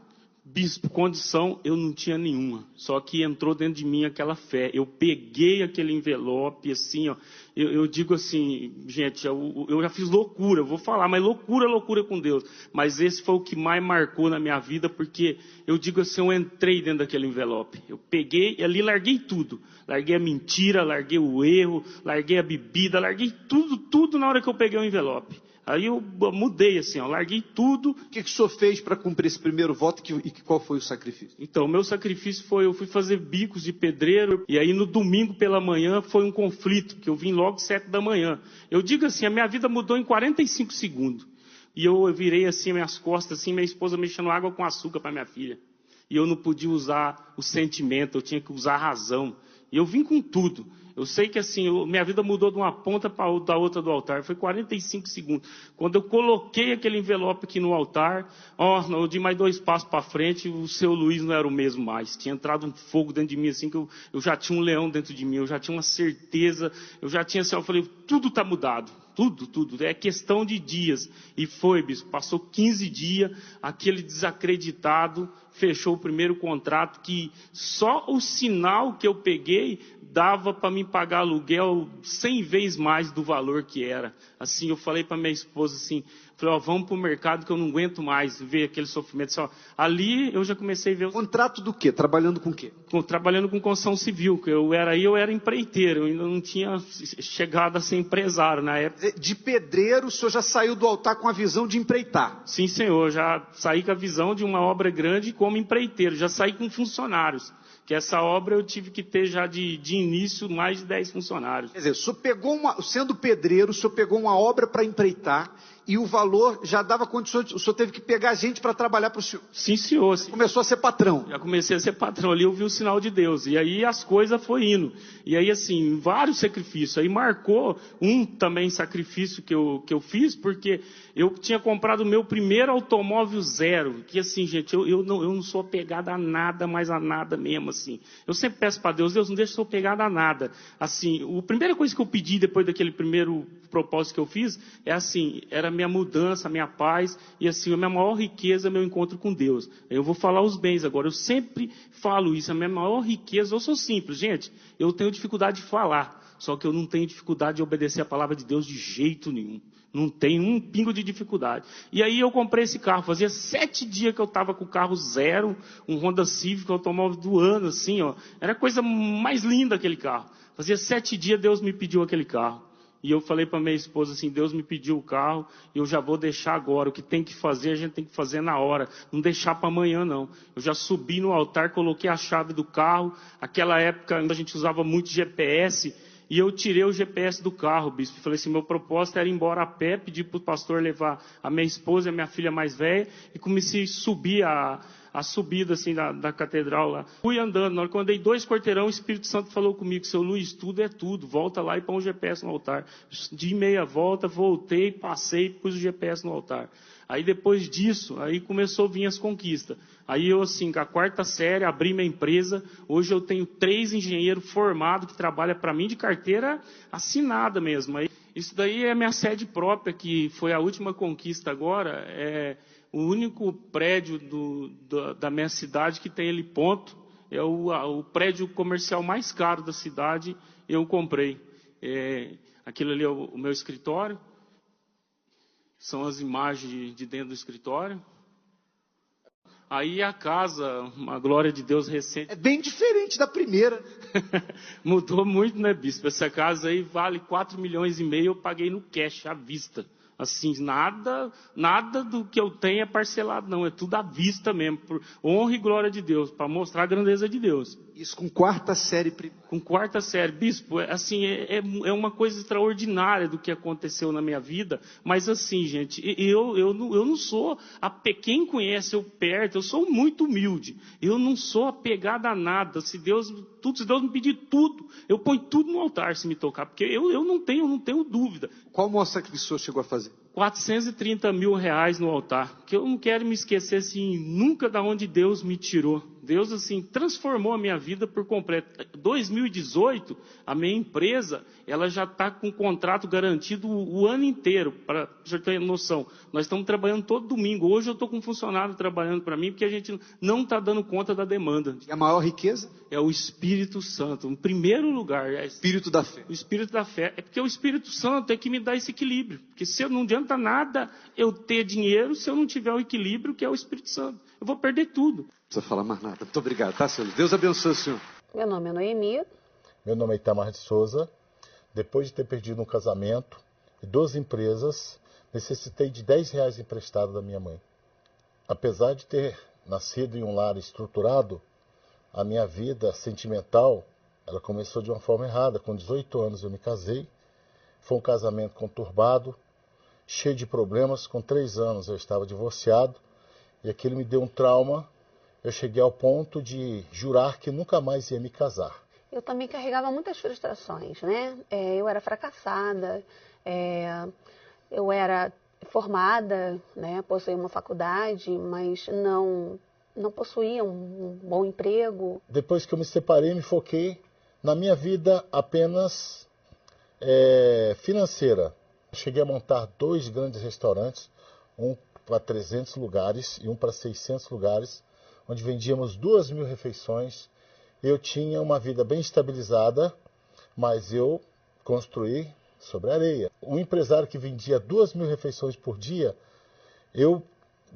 Bispo, condição eu não tinha nenhuma, só que entrou dentro de mim aquela fé. Eu peguei aquele envelope, assim, ó, eu digo assim, gente, eu já fiz loucura, eu vou falar, mas loucura com Deus. Mas esse foi o que mais marcou na minha vida, porque eu digo assim, eu entrei dentro daquele envelope. Eu peguei e ali larguei tudo. Larguei a mentira, larguei o erro, larguei a bebida, larguei tudo na hora que eu peguei o envelope. Aí eu mudei assim, ó, larguei tudo. O que o senhor fez para cumprir esse primeiro voto e qual foi o sacrifício? Então, o meu sacrifício foi, eu fui fazer bicos de pedreiro, e aí no domingo pela manhã foi um conflito, que eu vim logo 7 da manhã. Eu digo assim, a minha vida mudou em 45 segundos. E eu virei assim, minhas costas, assim, minha esposa mexendo água com açúcar para minha filha. E eu não podia usar o sentimento, eu tinha que usar a razão. E eu vim com tudo. Eu sei que assim, minha vida mudou de uma ponta para a outra do altar. Foi 45 segundos. Quando eu coloquei aquele envelope aqui no altar, eu dei mais 2 passos para frente, o seu Luiz não era o mesmo mais. Tinha entrado um fogo dentro de mim, assim, que eu já tinha um leão dentro de mim, eu já tinha uma certeza, eu já tinha assim, eu falei, tudo está mudado. Tudo. É questão de dias. E foi, bispo. Passou 15 dias, aquele desacreditado fechou o primeiro contrato, que só o sinal que eu peguei dava para me pagar aluguel 100 vezes mais do valor que era. Assim, eu falei para minha esposa assim, falei, vamos para o mercado que eu não aguento mais ver aquele sofrimento. Só, ali eu já comecei a ver... Contrato do quê? Trabalhando com o quê? Trabalhando com construção civil, que eu era empreiteiro, eu ainda não tinha chegado a ser empresário na época. De pedreiro, o senhor já saiu do altar com a visão de empreitar? Sim, senhor, já saí com a visão de uma obra grande como empreiteiro, já saí com funcionários. Que essa obra eu tive que ter já de início mais de 10 funcionários. Quer dizer, o senhor pegou sendo pedreiro, o senhor pegou uma obra para empreitar e o valor já dava condições, o senhor teve que pegar gente para trabalhar para o senhor. Sim, senhor. Sim. Começou a ser patrão. Já comecei a ser patrão, ali eu vi o sinal de Deus. E aí as coisas foram indo. E aí assim, vários sacrifícios. Aí marcou um também sacrifício que eu fiz, porque eu tinha comprado o meu primeiro automóvel zero. Que assim, gente, eu não sou apegado a nada, mas a nada mesmo, assim. Eu sempre peço para Deus, não deixa eu ser apegado a nada. Assim, a primeira coisa que eu pedi depois daquele primeiro propósito que eu fiz, é assim, era minha mudança, minha paz, e assim, a minha maior riqueza é meu encontro com Deus. Eu vou falar os bens agora, eu sempre falo isso, a minha maior riqueza, eu sou simples, gente, eu tenho dificuldade de falar, só que eu não tenho dificuldade de obedecer a palavra de Deus de jeito nenhum. Não tem um pingo de dificuldade. E aí eu comprei esse carro. Fazia 7 dias que eu estava com o carro zero, um Honda Civic, automóvel do ano, assim, ó. Era a coisa mais linda aquele carro. Fazia 7 dias Deus me pediu aquele carro. E eu falei para minha esposa assim, Deus me pediu o carro, eu já vou deixar agora. O que tem que fazer, a gente tem que fazer na hora. Não deixar para amanhã, não. Eu já subi no altar, coloquei a chave do carro. Aquela época a gente usava muito GPS. E eu tirei o GPS do carro, bispo. Falei assim, meu propósito era ir embora a pé, pedir para o pastor levar a minha esposa e a minha filha mais velha. E comecei a subir a subida assim da catedral lá. Fui andando, na hora que eu andei 2 quarteirão, o Espírito Santo falou comigo, seu Luiz, tudo é tudo, volta lá e põe o GPS no altar. De meia volta, voltei, passei, pus o GPS no altar. Aí depois disso, aí começou a vir as conquistas. Aí eu assim, com a 4ª série, abri minha empresa, hoje eu tenho 3 engenheiros formados que trabalham para mim de carteira assinada mesmo. Aí, isso daí é minha sede própria, que foi a última conquista agora, o único prédio da minha cidade que tem ele ponto, é o prédio comercial mais caro da cidade, eu comprei. Aquilo ali é o meu escritório, são as imagens de dentro do escritório. Aí a casa, uma glória de Deus recente. É bem diferente da primeira. Mudou muito, né, bispo? Essa casa aí vale 4,5 milhões, eu paguei no cash, à vista. Assim, nada do que eu tenho é parcelado, não. É tudo à vista mesmo. Por honra e glória de Deus, para mostrar a grandeza de Deus. Isso com 4ª série. Com 4ª série. Bispo, assim, é uma coisa extraordinária do que aconteceu na minha vida. Mas assim, gente, eu não sou... Quem conhece eu perto, eu sou muito humilde. Eu não sou apegado a nada. Se Deus me pedir tudo, eu ponho tudo no altar se me tocar. Porque eu não tenho dúvida. Qual o maior sacrifício o senhor chegou a fazer? 430 mil reais no altar. Que eu não quero me esquecer, assim, nunca da onde Deus me tirou. Deus, assim, transformou a minha vida por completo. 2018, a minha empresa, ela já está com contrato garantido o ano inteiro, para você ter noção. Nós estamos trabalhando todo domingo. Hoje eu estou com um funcionário trabalhando para mim, porque a gente não está dando conta da demanda. E a maior riqueza? É o Espírito Santo. Em primeiro lugar. É o Espírito da fé. O Espírito da fé. É porque o Espírito Santo é que me dá esse equilíbrio. Porque não adianta nada eu ter dinheiro se eu não tiver o equilíbrio, que é o Espírito Santo. Eu vou perder tudo. Não precisa falar mais nada. Muito obrigado, tá, senhor? Deus abençoe o senhor. Meu nome é Noemi. Meu nome é Itamar de Souza. Depois de ter perdido um casamento e 2 empresas, necessitei de R$10 emprestado da minha mãe. Apesar de ter nascido em um lar estruturado, a minha vida sentimental, ela começou de uma forma errada. Com 18 anos eu me casei. Foi um casamento conturbado, cheio de problemas. Com 3 anos eu estava divorciado e aquilo me deu um trauma. Eu cheguei ao ponto de jurar que nunca mais ia me casar. eu também carregava muitas frustrações, né? Eu era fracassada, eu era formada, né? Possuía uma faculdade, mas não possuía um bom emprego. Depois que eu me separei, me foquei na minha vida apenas financeira. Cheguei a montar 2 grandes restaurantes, um para 300 lugares e um para 600 lugares, onde vendíamos 2.000 refeições. Eu tinha uma vida bem estabilizada, mas eu construí sobre areia. Um empresário que vendia 2.000 refeições por dia, eu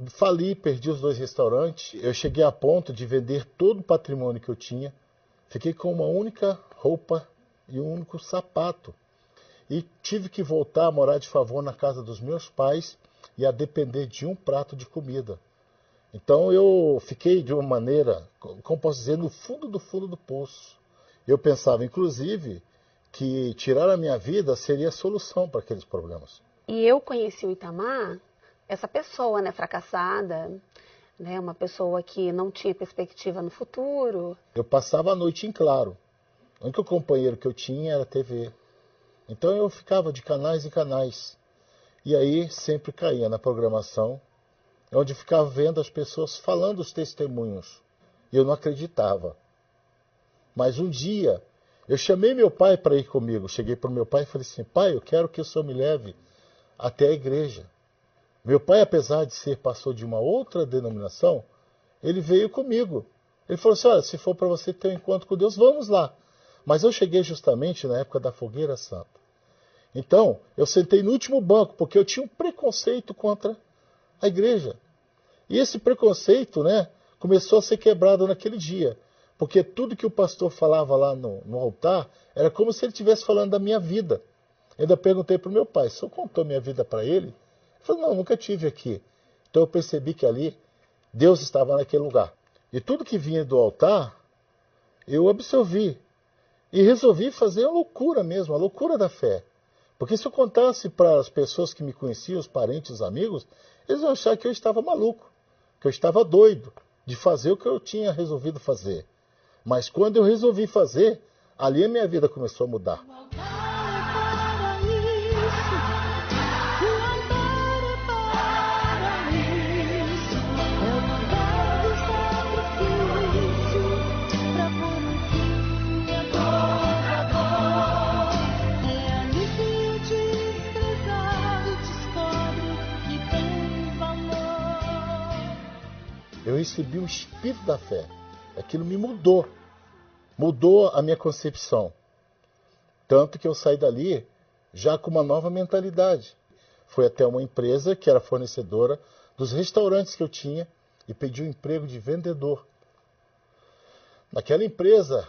fali, perdi os 2 restaurantes. Eu cheguei a ponto de vender todo o patrimônio que eu tinha. Fiquei com uma única roupa e um único sapato. E tive que voltar a morar de favor na casa dos meus pais e a depender de um prato de comida. Então eu fiquei de uma maneira, como posso dizer, no fundo do poço. Eu pensava, inclusive, que tirar a minha vida seria a solução para aqueles problemas. E eu conheci o Itamar, essa pessoa, né, fracassada, né, uma pessoa que não tinha perspectiva no futuro. Eu passava a noite em claro. O único companheiro que eu tinha era a TV. Então eu ficava de canais em canais. E aí sempre caía na programação, onde ficava vendo as pessoas falando os testemunhos. E eu não acreditava. Mas um dia, eu chamei meu pai para ir comigo. Cheguei para o meu pai e falei assim, pai, eu quero que o senhor me leve até a igreja. Meu pai, apesar de ser pastor de uma outra denominação, ele veio comigo. Ele falou assim, olha, se for para você ter um encontro com Deus, vamos lá. Mas eu cheguei justamente na época da Fogueira Santa. Então, eu sentei no último banco, porque eu tinha um preconceito contra a igreja. E esse preconceito, né, começou a ser quebrado naquele dia. Porque tudo que o pastor falava lá no altar, era como se ele estivesse falando da minha vida. Eu ainda perguntei para o meu pai, o senhor contou minha vida para ele? Ele falou, não, nunca tive aqui. Então eu percebi que ali, Deus estava naquele lugar. E tudo que vinha do altar, eu absorvi. E resolvi fazer a loucura mesmo, a loucura da fé. Porque se eu contasse para as pessoas que me conheciam, os parentes, os amigos, eles iam achar que eu estava maluco, que eu estava doido de fazer o que eu tinha resolvido fazer. Mas quando eu resolvi fazer, ali a minha vida começou a mudar. Eu recebi o espírito da fé. Aquilo me mudou. Mudou a minha concepção. Tanto que eu saí dali já com uma nova mentalidade. Fui até uma empresa que era fornecedora dos restaurantes que eu tinha e pedi um emprego de vendedor. Naquela empresa,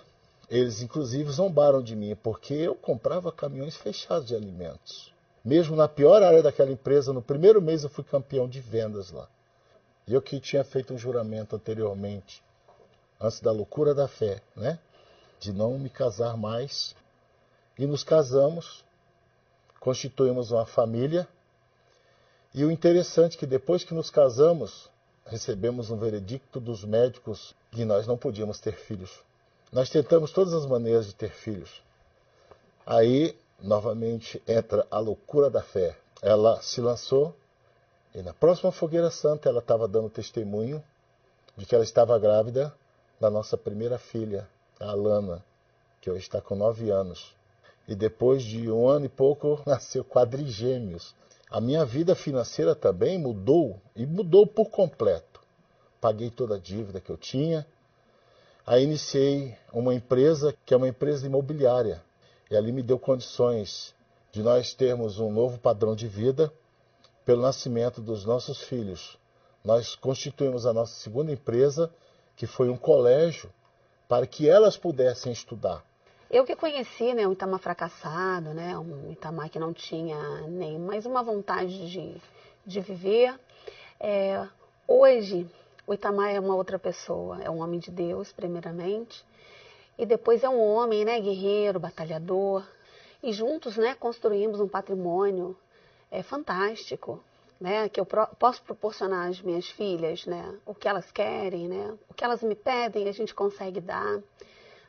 eles inclusive zombaram de mim, porque eu comprava caminhões fechados de alimentos. Mesmo na pior área daquela empresa, no primeiro mês eu fui campeão de vendas lá. E eu que tinha feito um juramento anteriormente, antes da loucura da fé, né? De não me casar mais. E nos casamos, constituímos uma família. E o interessante é que depois que nos casamos, recebemos um veredicto dos médicos que nós não podíamos ter filhos. Nós tentamos todas as maneiras de ter filhos. Aí, novamente, entra a loucura da fé. Ela se lançou. E na próxima Fogueira Santa ela estava dando testemunho de que ela estava grávida da nossa primeira filha, a Alana, que hoje está com 9 anos. E depois de 1 ano e pouco nasceu quadrigêmeos. A minha vida financeira também mudou, e mudou por completo. Paguei toda a dívida que eu tinha. Aí iniciei uma empresa que é uma empresa imobiliária. E ali me deu condições de nós termos um novo padrão de vida. Pelo nascimento dos nossos filhos, nós constituímos a nossa segunda empresa, que foi um colégio, para que elas pudessem estudar. Eu que conheci, né, um Itamar fracassado, né, um Itamar que não tinha nem mais uma vontade de viver. Hoje, o Itamar é uma outra pessoa, é um homem de Deus, primeiramente, e depois é um homem, né, guerreiro, batalhador, e juntos, né, construímos um patrimônio fantástico, né, que eu posso proporcionar às minhas filhas, né, o que elas querem, né, o que elas me pedem, a gente consegue dar.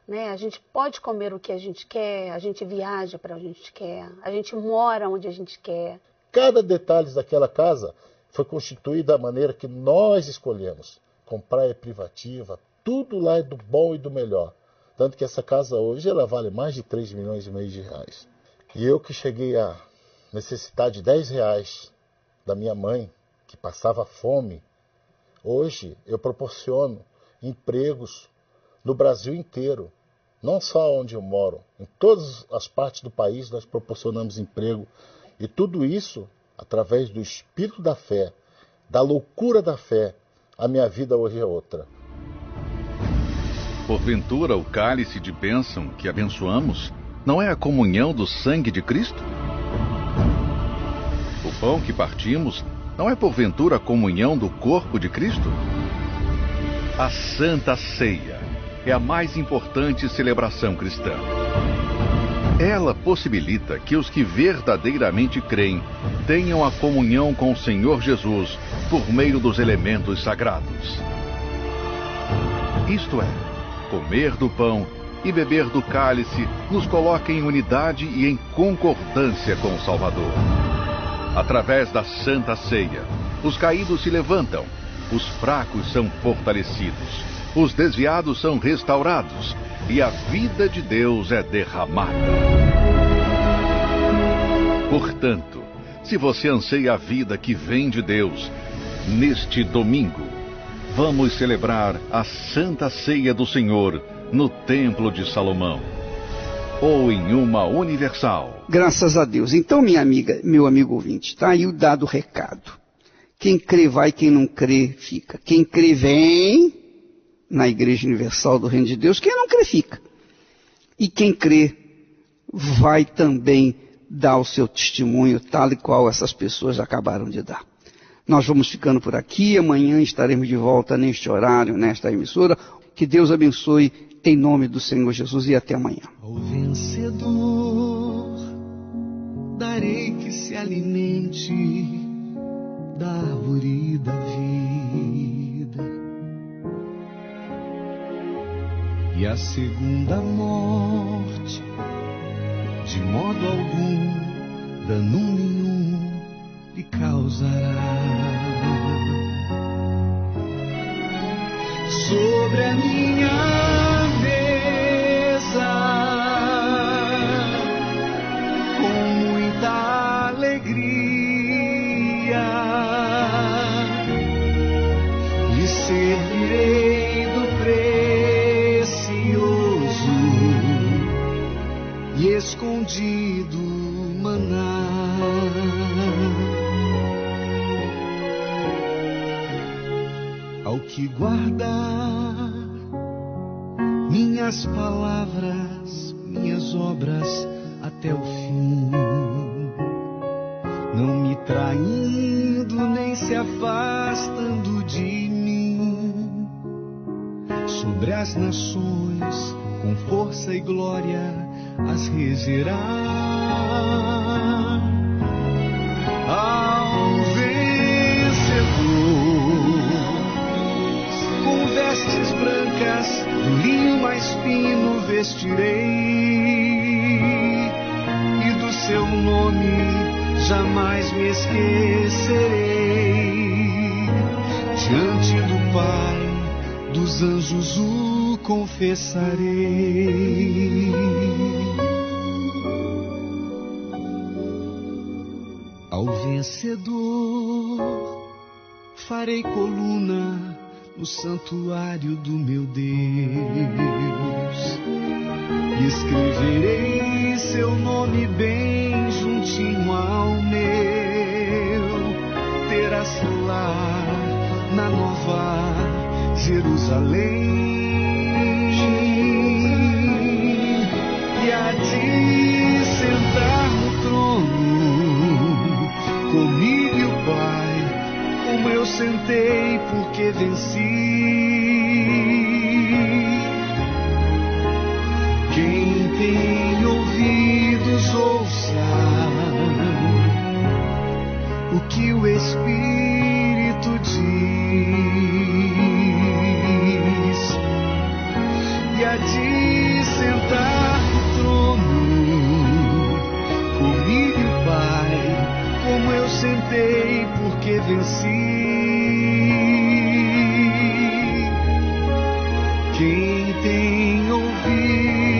né? A gente pode comer o que a gente quer, a gente viaja para onde a gente quer, a gente mora onde a gente quer. Cada detalhe daquela casa foi constituído da maneira que nós escolhemos, com praia privativa, tudo lá é do bom e do melhor. Tanto que essa casa hoje ela vale mais de 3 milhões e meio de reais. E eu que cheguei a necessitar de 10 reais da minha mãe, que passava fome, hoje eu proporciono empregos no Brasil inteiro, não só onde eu moro, em todas as partes do país nós proporcionamos emprego, e tudo isso através do espírito da fé, da loucura da fé. A minha vida hoje é outra. Porventura, o cálice de bênção que abençoamos não é a comunhão do sangue de Cristo? O pão que partimos não é porventura a comunhão do corpo de Cristo? A Santa Ceia é a mais importante celebração cristã. Ela possibilita que os que verdadeiramente creem tenham a comunhão com o Senhor Jesus por meio dos elementos sagrados. Isto é, comer do pão e beber do cálice nos coloca em unidade e em concordância com o Salvador. Através da Santa Ceia, os caídos se levantam, os fracos são fortalecidos, os desviados são restaurados e a vida de Deus é derramada. Portanto, se você anseia a vida que vem de Deus, neste domingo, vamos celebrar a Santa Ceia do Senhor no Templo de Salomão, ou em uma universal. Graças a Deus. Então, minha amiga, meu amigo ouvinte, está aí o dado recado. Quem crê vai, quem não crê fica. Quem crê vem na Igreja Universal do Reino de Deus, quem não crê fica. E quem crê vai também dar o seu testemunho, tal e qual essas pessoas acabaram de dar. Nós vamos ficando por aqui, amanhã estaremos de volta neste horário, nesta emissora. Que Deus abençoe em nome do Senhor Jesus e até amanhã. Ao vencedor darei que se alimente da árvore da vida, e a segunda morte de modo algum dano nenhum lhe causará. Sobre a minha mesa, com muita alegria, lhe servirei do precioso e escondido maná. Ao que guardar minhas palavras, minhas obras até o fim, não me traindo nem se afastando de mim, sobre as nações com força e glória as regerá. Ao vencedor com vestes brancas, do linho mais fino vestirei, e do seu nome jamais me esquecerei. Diante do Pai, dos anjos o confessarei. Ao vencedor farei coluna no santuário do meu Deus, e escreverei seu nome bem juntinho ao meu. Terá seu lar na Nova Jerusalém, e há de sentar no trono comigo e o Pai, como eu sentei porque venci. Quem tem ouvidos ouça o que o Espírito diz, e a diz sentei porque venci. Quem tem ouvido